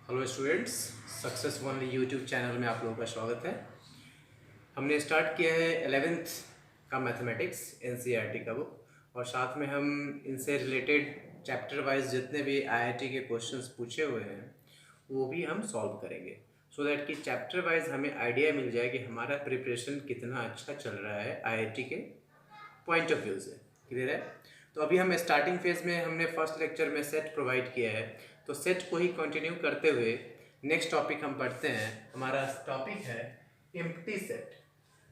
Hello students, success only YouTube channel में आप लोगों का स्वागत है। हमने स्टार्ट किया है 11th का मैथमेटिक्स एनसीईआरटी का बुक, और साथ में हम इनसे रिलेटेड चैप्टर वाइज जितने भी आईआईटी के क्वेश्चंस पूछे हुए हैं वो भी हम सॉल्व करेंगे, सो दैट कि चैप्टर वाइज हमें आइडिया मिल जाए कि हमारा प्रिपरेशन कितना अच्छा चल रहा है आईआईटी के पॉइंट ऑफ व्यू से। क्लियर है? तो अभी हम स्टार्टिंग फेज में हमने फर्स्ट लेक्चर में सेट प्रोवाइड किया है, तो सेट को ही कंटिन्यू करते हुए नेक्स्ट टॉपिक हम पढ़ते हैं। हमारा टॉपिक है empty set.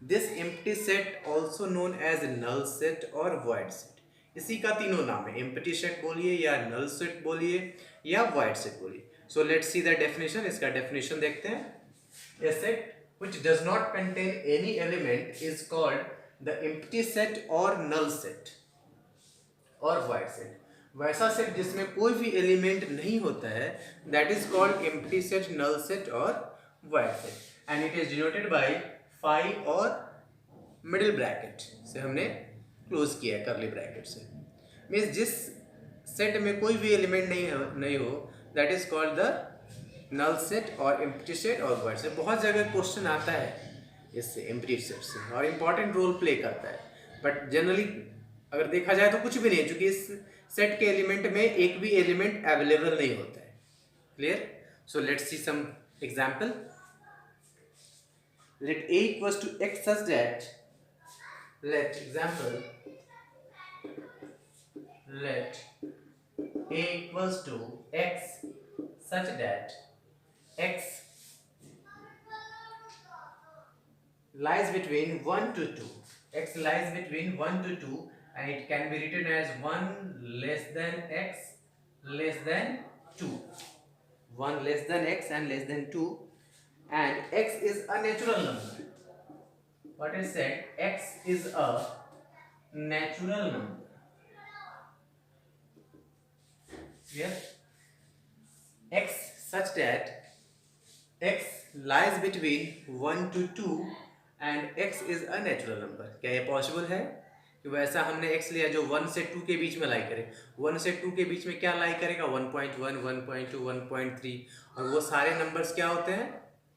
This empty set also known as null set और वॉइड सेट। इसी का तीनों नाम है, एम्प्टी सेट बोलिए या नल सेट बोलिए या वॉइड सेट बोलिए। सो लेट्स सी द डेफिनेशन। इसका डेफिनेशन देखते हैं। A set which does not contain any element is called the empty set or null set और void set। वैसा सेट जिसमें कोई भी एलिमेंट नहीं होता है, that is called empty set, null set और void set, and it is denoted by phi और मिडिल ब्रैकेट से हमने क्लोज किया कर्ली ब्रैकेट से। मीन्स जिस सेट में कोई भी एलिमेंट नहीं हो that is called the null set और एम्प्टी सेट और वॉइड सेट। बहुत जगह क्वेश्चन आता है इससे, एम्प्टी सेट से, और इम्पॉर्टेंट रोल प्ले करता है, बट जनरली अगर देखा जाए तो कुछ भी नहीं है, क्योंकि इस सेट के एलिमेंट में एक भी एलिमेंट अवेलेबल नहीं होता है। Clear? So let's see some example. Let a equals to x such that, let example, let a equals to x such that x lies between 1 to 2. X lies between 1 to 2 and it can be written as 1 less than x less than 2. 1 less than x and less than 2, and x is a natural number. What is said? X is a natural number. Yes? X such that x lies between 1 to 2 and x is a natural number। क्या ये possible है कि वैसा हमने x लिया जो 1 से 2 के बीच में लाई करे? 1 से 2 के बीच में क्या लाई करेगा? 1.1, 1.2, 1.3, और वो सारे नंबर्स क्या होते हैं?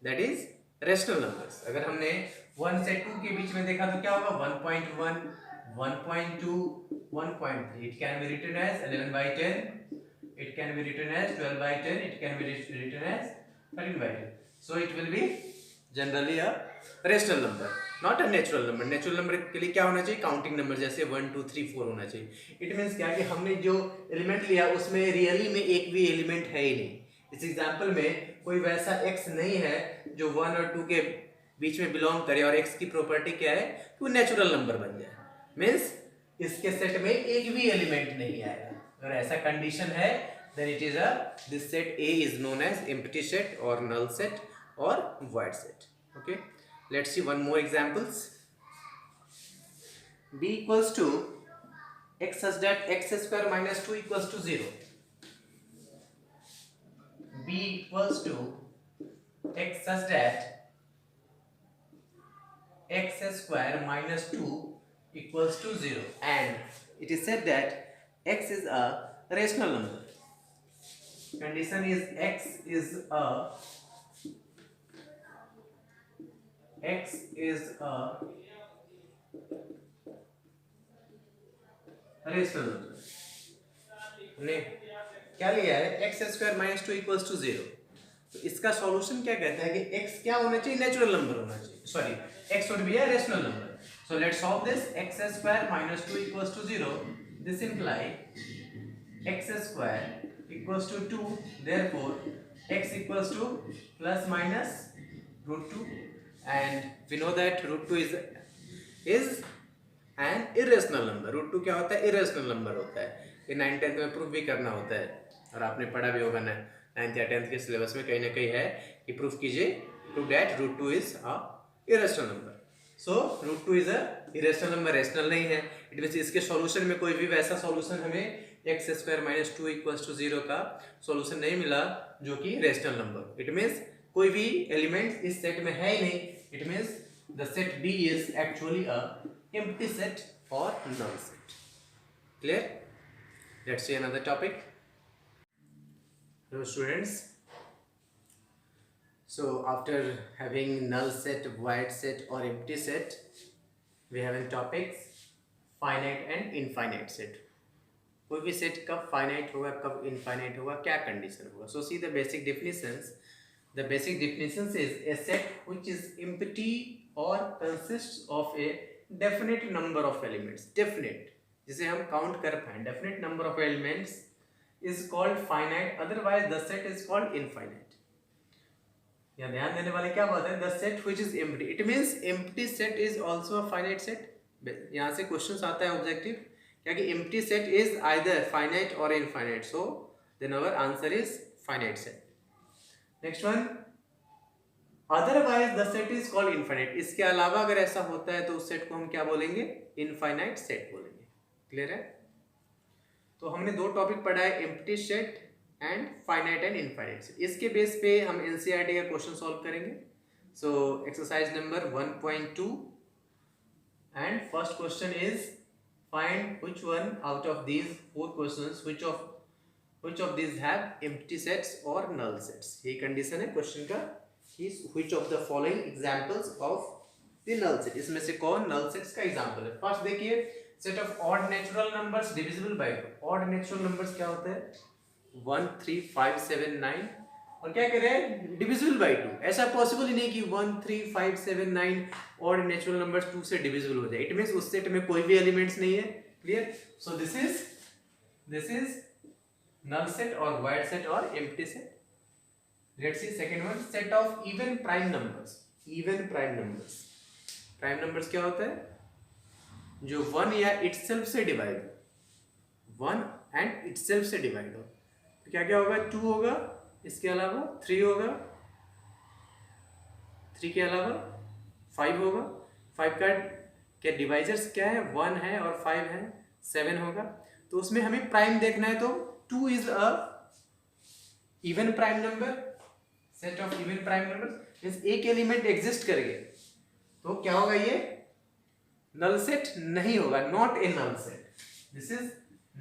That is rational numbers. अगर हमने 1 से 2 के बीच में देखा तो क्या होगा? 1.1, 1.2, 1.3। It can be written as 11/10, it can be written as 12/10, it can be written as 13/10. So it will be generally a rational number, not a natural number। Natural number के लिए क्या होना चाहिए? काउंटिंग नंबर, जैसे 1 2 3 4 होना चाहिए। It means क्या कि हमने जो एलिमेंट लिया उसमें रियली में एक भी एलिमेंट है ही नहीं। इस एग्जाम्पल में कोई वैसा x नहीं है जो 1 और 2 के बीच में बिलोंग करे, और x की प्रॉपर्टी क्या है कि वो नेचुरल नंबर बन जाए। मीन्स इसके सेट में एक भी एलिमेंट नहीं आएगा। अगर ऐसा कंडीशन है then it is a, this set A is known as empty set or null set or void set। okay, let's see one more examples। b equals to x such that x square minus 2 equals to 0। b equals to x such that x square minus 2 equals to 0, and it is said that x is a rational number। Condition is x is a rational number। हमने क्या लिया है? x square minus 2 equals to 0। तो इसका solution क्या कहता है कि x क्या होना चाहिए? नेचुरल नंबर होना चाहिए। Sorry, x would be a rational number. So let's solve this. x square minus 2 equals to 0, this imply x square equals to 2, therefore x equals to plus minus root 2, and we know that root 2 is an irrational number। root 2 क्या होता है? irrational number होता है। ये 9th 10th में proof भी करना होता है, और आपने पढ़ा भी होगा ना 9th या 10th के सिलेबस में कहीं ना कहीं है कि प्रूफ कीजिए, proof that root 2 is a irrational number। so root 2 is a irrational number, rational नहीं है। इट मींस इसके सॉल्यूशन में कोई भी वैसा सॉल्यूशन हमें x square minus 2 equals to 0 का सॉल्यूशन नहीं मिला जो कि रेशनल नंबर। इट मींस कोई भी एलिमेंट इस सेट में है ही नहीं। It means the set B is actually a empty set or null set. Clear? Let's see another topic. Hello students, So after having null set, void set or empty set, we have in topics finite and infinite set. कोई भी set कब finite होगा कब infinite होगा, क्या condition होगा. So see the basic definitions. The basic definitions is a set which is empty or consists of a definite number of elements. Definite, जिसे हम काउंट कर पाए, definite number of elements is called finite. Otherwise the set is called infinite. यहाँ ध्यान देने वाले क्या बात है, the set which is empty. It means empty set is also a finite set. यहाँ से क्वेश्चन आता है ऑब्जेक्टिव, क्या कि empty set is either finite or infinite. So then our answer is finite set. Next one, otherwise the set is called infinite. इसके अलावा अगर ऐसा होता है तो उस सेट को हम क्या बोलेंगे, इनफाइनाइट सेट बोलेंगे. क्लियर है. तो हमने दो टॉपिक पढ़ा है, empty set and finite and infinite set. इसके बेस पे हम एनसीईआरटी का क्वेश्चन सॉल्व करेंगे. So exercise number 1.2 and first question is find which one out of these four questions which of these have empty sets or null sets. ये condition है question का, is which of the following examples of the null set. इसमें से कौन null sets का example है. First देखिए, set of odd natural numbers divisible by 2. odd natural numbers क्या होते हैं, 1 3 5 7 9 और क्या कह रहे हैं, divisible by 2. ऐसा पॉसिबल ही नहीं कि 1 3 5 7 9 odd natural numbers 2 से divisible हो जाए. इट मींस उस सेट में कोई भी एलिमेंट्स नहीं है. Clear. So this is null set or void set or empty set. Let's see second one, set of even prime numbers. Even prime numbers. Prime numbers क्या होता है, जो 1 या itself से डिवाइड हो, 1 and itself से डिवाइड हो. तो क्या क्या होगा, 2 होगा, इसके अलावा 3 होगा, 3 के अलावा 5 होगा. 5 का क्या डिवाइजर्स क्या है, 1 है और 5 है, 7 होगा. तो उसमें हमें प्राइम देखना है, तो 2 is a even prime number. set of even prime numbers means एक एलिमेंट एग्जिस्ट कर गया तो क्या होगा, ये नल सेट नहीं होगा, not a null set. This is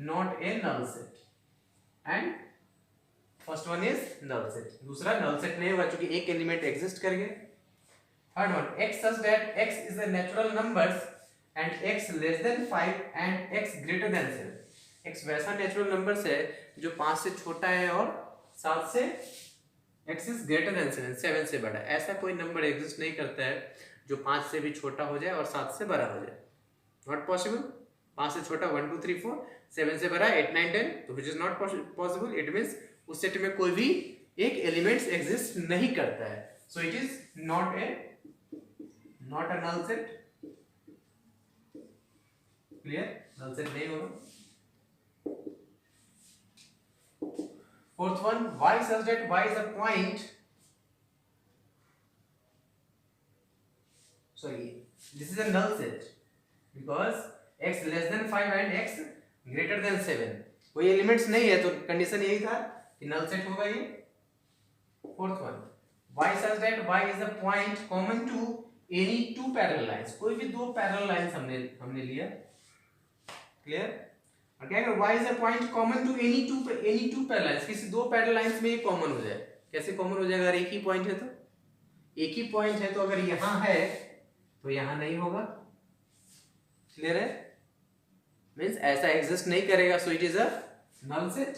not a null set and first one is null set. दूसरा नल सेट नहीं होगा क्योंकि एक एलिमेंट एग्जिस्ट कर गया. Third one, x such that x is a natural numbers and x less than 5 and x greater than 7. x वैसा natural numbers है जो 5 से छोटा है और 7 से x is greater than 7, 7 से बड़ा. ऐसा कोई नंबर एग्जिस्ट नहीं करता है जो 5 से भी छोटा हो जाए और 7 से बड़ा हो जाए. Not possible. 5 से छोटा 1 2 3 4, 7 से बड़ा 8 9 10, तो which is not possible. It means उस सेट में कोई भी एक एलिमेंट्स एग्जिस्ट नहीं करता है. So it is not a null set. Clear. Null set नहीं होगा. Fourth one, y such that y is a point. Sorry, this is a null set because x less than 5 and x greater than 7. कोई elements नहीं है तो condition यही था कि null set होगा ये. Fourth one, y such that y is a point common to any two parallel lines. कोई भी दो पैरेलल लाइंस हमने लिया. क्लियर. और क्या अगर y is a point common to any two parallel lines, किसी दो पैरेलल लाइंस में ये कॉमन हो जाए. कैसे कॉमन हो जाएगा, अगर एक ही पॉइंट है तो एक ही पॉइंट है, तो अगर यहां है तो यहां नहीं होगा. क्लियर है. मींस ऐसा एग्जिस्ट नहीं करेगा. So it is a null set.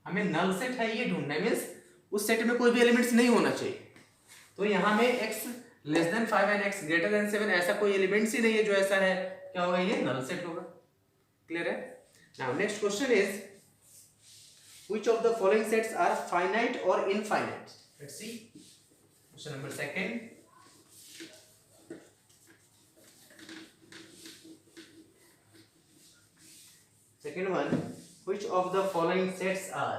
हमें नल सेट है ये ढूंढना है. मींस उस सेट में कोई भी एलिमेंट्स नहीं होना चाहिए. तो यहां में x less than 5 and x greater than 7 ऐसा कोई एलिमेंट्स ही नहीं है जो ऐसा है. क्या होगा, ये नल सेट होगा. क्लियर है. Now next question is which of the following sets are finite or infinite. Let's see question number second. Second one, which of the following sets are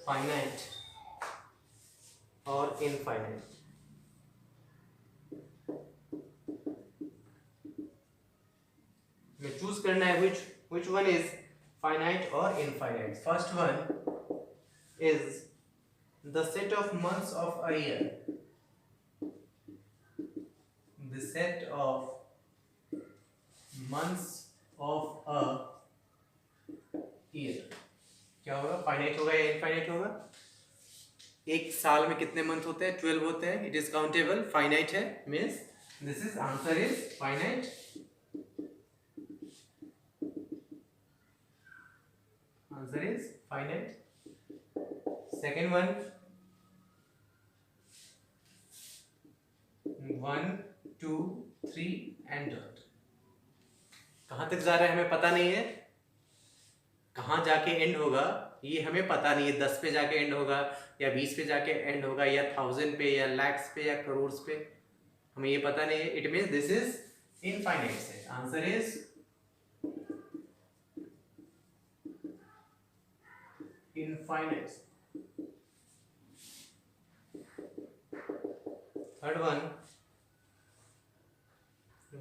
finite or infinite. में choose करना है which one is finite or infinite. First one is the set of months of a year. The set of months of a year क्या होगा? Finite होगा या infinite होगा? एक साल में कितने मंथ होते हैं? 12 होते हैं. It is countable. फाइनाइट है means this is answer is finite. Answer is finite. Second one 1 2 3 and dot. कहां तक जा रहा है हमें पता नहीं है. कहाँ जाके एंड होगा ये हमें पता नहीं है. 10 पे जाके एंड होगा या 20 पे जाके एंड होगा या 1000 पे या लैक्स पे या करोड़ पे, हमें ये पता नहीं है. It means this is infinite set. Answer is infinite. Third one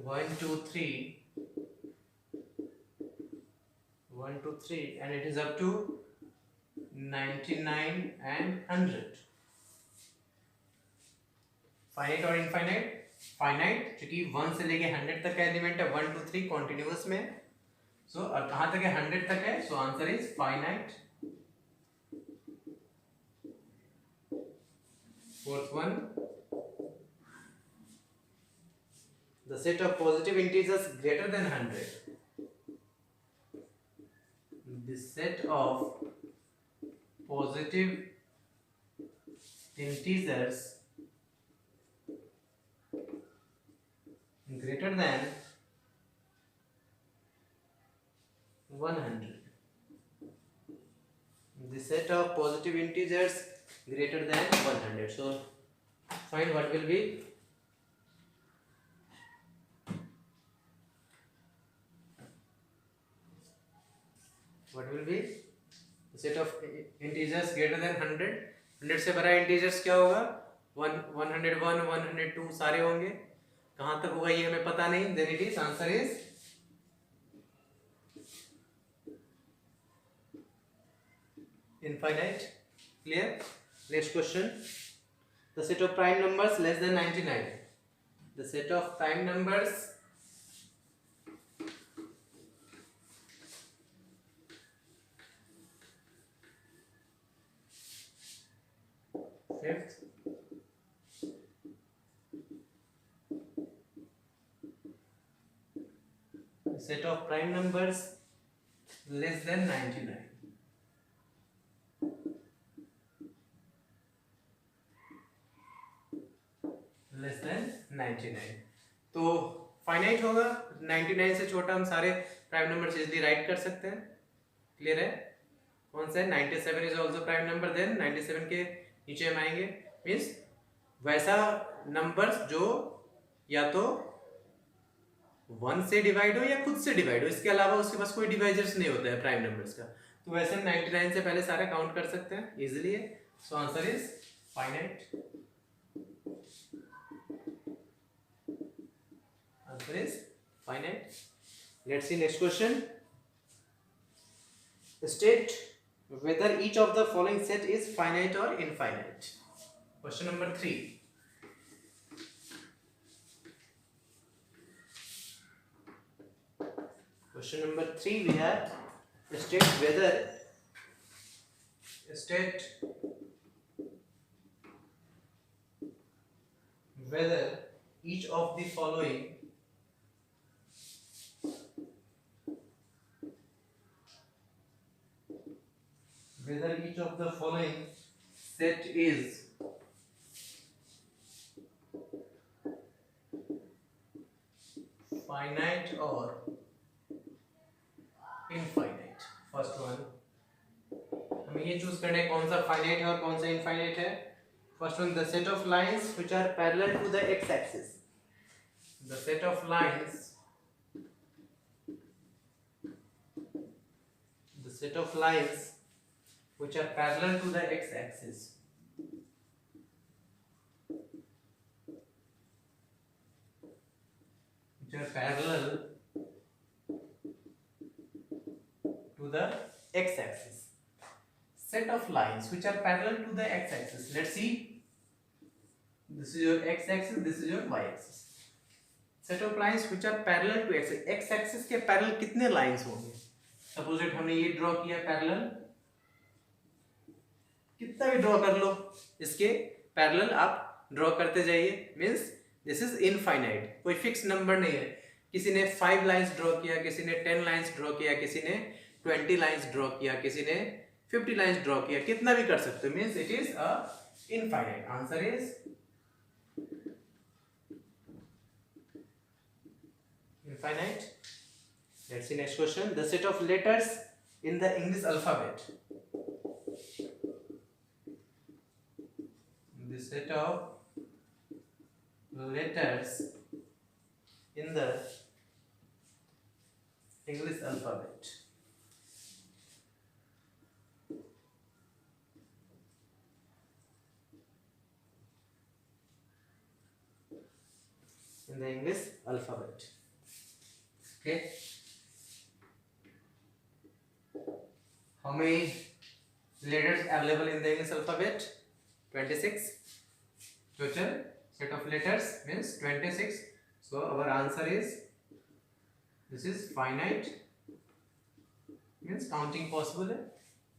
1 2 3 1 2 3 and it is up to 99 and 100. Finite और इनफाइनाइट. फाइनाइट क्योंकि 1 से लेके 100 तक का एलिमेंट है. 1 2 3 कॉन्टिन्यूअस में. सो और कहां तक है? 100 तक है. So answer is finite. Fourth one the set of positive integers greater than 100. The set of positive integers greater than 100. The set of positive integers greater than 100. So find what will be. What will be the set of integers greater than 100? 100 से बड़ा integers क्या होगा? 101 102 सारे होंगे. कहां तक होगा ये हमें पता नहीं. Then it is answer is infinite. Clear. Next question. The set of prime numbers less than 99. द सेट ऑफ प्राइम नंबर्स fifth set of prime numbers less than 99. Less than 99. तो फाइनाइट होगा. 99 से छोटा हम सारे प्राइम नंबर इजीली राइट कर सकते हैं. क्लियर है. कौन सा है? 97 is also prime number. Then 97 के नीचे हम आएंगे. मीन्स वैसा नंबर्स जो या तो 1 से डिवाइड हो या खुद से डिवाइड हो. इसके अलावा उसके पास कोई डिवाइजर्स नहीं होता है प्राइम नंबर्स का. तो वैसे हम 99 से पहले सारे काउंट कर सकते हैं easily. So answer is finite. Answer is finite. Let's see next question. State whether each of the following set is finite or infinite. Question number 3. Question number 3 we have state whether each of the following set is finite or infinite. First one हमें ये choose करना है कौन सा finite है और कौन सा इनफाइनाइट है. First one the set of lines which are parallel to the x axis. The set of lines which are parallel to the x-axis. Which are parallel to to the x-axis. Set of lines which are parallel to the x-axis. Let's see. This is your x-axis. This is your y-axis. Set of lines which are parallel to x-axis. X-axis के parallel कितने lines होंगे? Suppose that हमने ये draw किया parallel. कितना भी draw कर लो, इसके parallel आप draw करते जाइए. Means this is infinite. कोई fixed number नहीं है. किसी ने 5 lines draw किया, किसी ने 10 lines draw किया, किसी ने 20 lines draw किया, किसी ने 50 lines draw किया, कितना भी कर सकते हो. Means it is a infinite. Answer is infinite. Let's see next question. The set of letters in the English alphabet. The set of letters in the English alphabet. In the English alphabet. Okay. How many letters available in the English alphabet? 26. Total set of letters means 26. So our answer is, this is finite. Means counting possible है.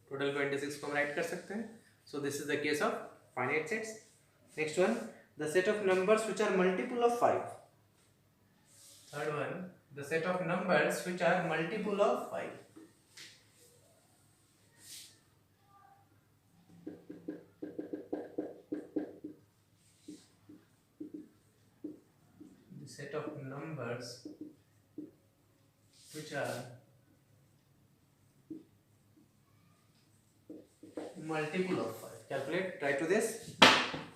Total 26 को हम write कर सकते हैं. So this is the case of finite sets. Next one, the set of numbers which are multiple of 5. Third one, the set of numbers which are multiple of 5. The set of numbers which are multiple of 5. Calculate, try to this.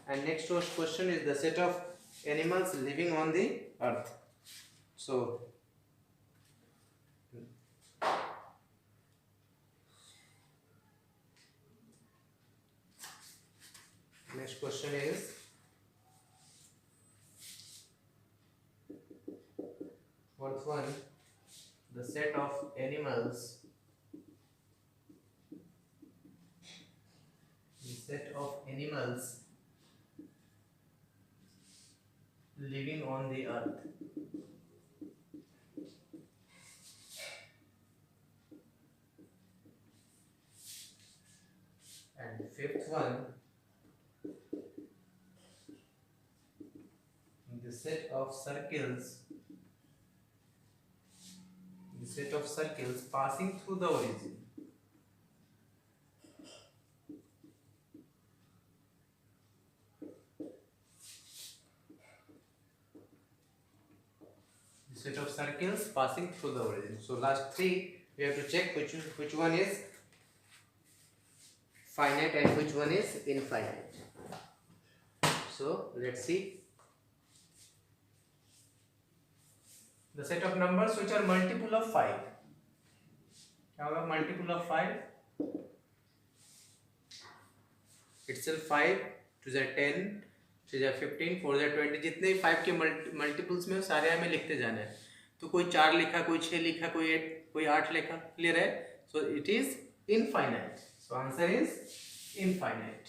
And next question is the set of animals living on the earth. So next question is, fourth one, the set of animals, living on the earth. And fifth one, the set of circles passing through the origin. The set of circles passing through the origin. So last three we have to check which one is finite and which one is infinite. So let's see. The set of numbers which are multiple of 5. क्या होगा multiple of 5? Itself 5, 2 is 10, 3 is 15, 4 is 20. जितने 5 के multiples में सारे हमें लिखते जाना है. तो कोई 4 लिखा, कोई 6 लिखा, कोई 8 लिखा. क्लियर है? So it is infinite. So answer is infinite.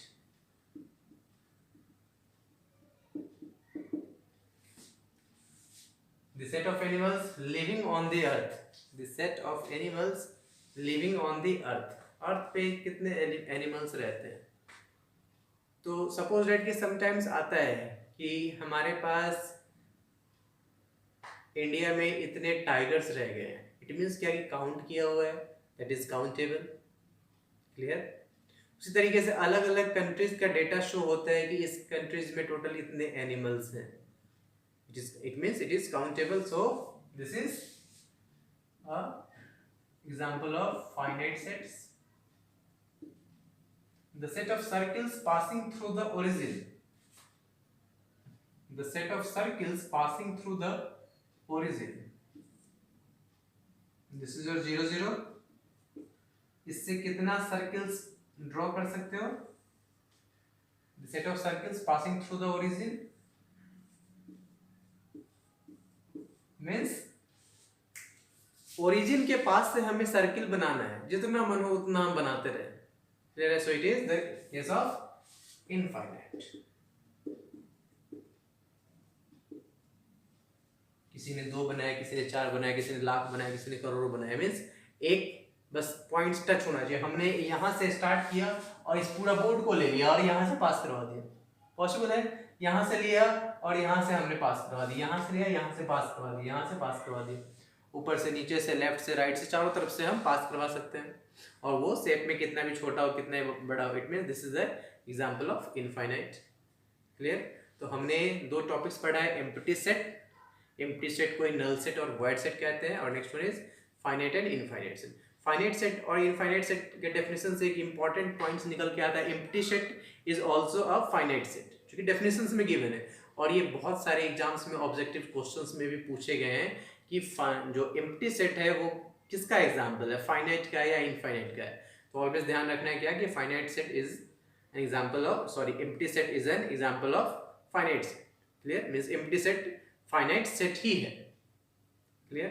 The set of animals living on the earth. The set of animals living on the earth. अर्थ पे कितने एनिमल्स रहते हैं? तो सपोज दैट कि समटाइम्स आता है कि हमारे पास इंडिया में इतने टाइगर्स रह गए हैं. इट मीन्स क्या कि काउंट किया हुआ है, दैट इज काउंटेबल. क्लियर? उसी तरीके से अलग अलग कंट्रीज का डेटा शो होता है कि इस कंट्रीज में टोटल इतने एनिमल्स हैं. It means it is countable. So this is a example of finite sets. The set of circles passing through the origin. The set of circles passing through the origin. This is your 0 0. इससे कितना circles draw कर सकते हो? The set of circles passing through the origin means origin के पास से हमें circle बनाना है, जितना मन हो उतना हम बनाते रहे। क्लियर है? So it is the case of infinite. किसी ने 2 बनाया, किसी ने 4 बनाया, किसी ने लाख बनाया, किसी ने करोड़ों बनाया। मीन्स एक बस पॉइंट्स टच होना चाहिए। हमने यहाँ से स्टार्ट किया और इस पूरा बोर्ड को ले लिया और यहाँ से पास करवा दिया। पॉसिबल है? यहाँ से लिया और यहाँ से हमने पास करवा दिया, यहाँ से लिया, यहाँ से पास करवा दिया, यहाँ से पास करवा दिया, ऊपर से नीचे से लेफ्ट से राइट से चारों तरफ से हम पास करवा सकते हैं। और वो शेप में कितना भी छोटा हो कितना भी बड़ा हो, it mean this is the example of infinite. Clear? तो हमने 2 टॉपिक्स पढ़ा है, एम्प्टी सेट, एम्प्टी सेट को नल सेट और वॉइड सेट कहते हैं, और next one is finite and infinite set. Finite set और इनफाइनाइट सेट के डेफिनेशन से एक इंपॉर्टेंट पॉइंट्स निकल के आता है, empty set is also a finite set, जो कि डेफिनेशंस में गिवन है। और ये बहुत सारे एग्जाम्स में ऑब्जेक्टिव क्वेश्चंस में भी पूछे गए हैं कि जो एम्प्टी सेट है वो किसका एग्जाम्पल है, फाइनाइट का है या इनफाइनाइट का है। तो ऑलवेज ध्यान रखना है क्या कि finite set is an example of, sorry, empty set is an example of finite set. Clear? Means empty set finite set ही है। क्लियर?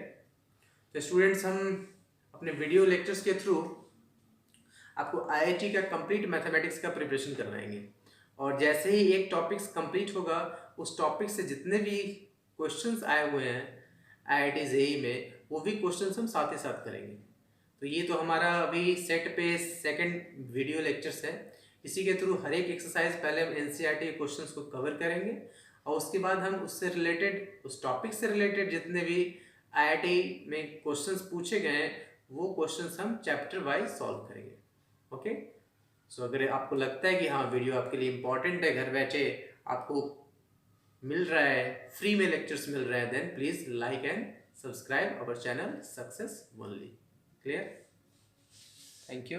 तो स्टूडेंट्स, हम अपने वीडियो लेक्चर्स के थ्रू आपको आईआईटी का कंप्लीट मैथमेटिक्स का प्रिपरेशन करवाएंगे, और जैसे ही एक टॉपिक्स कंप्लीट होगा उस टॉपिक से जितने भी क्वेश्चंस आए हुए हैं आईआईटी जेईई में, वो भी क्वेश्चंस हम साथ ही साथ करेंगे। तो ये तो हमारा अभी सेट पे सेकंड वीडियो लेक्चर्स है। इसी के थ्रू हर एक एक्सरसाइज पहले हम एनसीईआरटी के क्वेश्चंस को कवर करेंगे, और उसके बाद हम उससे रिलेटेड, उस टॉपिक से रिलेटेड जितने भी आईआईटी में क्वेश्चंस पूछे गए हैं वो क्वेश्चंस हम चैप्टर वाइज सॉल्व करेंगे। ओके? सो अगर आपको लगता है कि हाँ वीडियो आपके लिए इंपॉर्टेंट है, घर बैठे आपको मिल रहा है, फ्री में लेक्चर्स मिल रहा है, then please like and subscribe our channel success only. Clear? Thank you.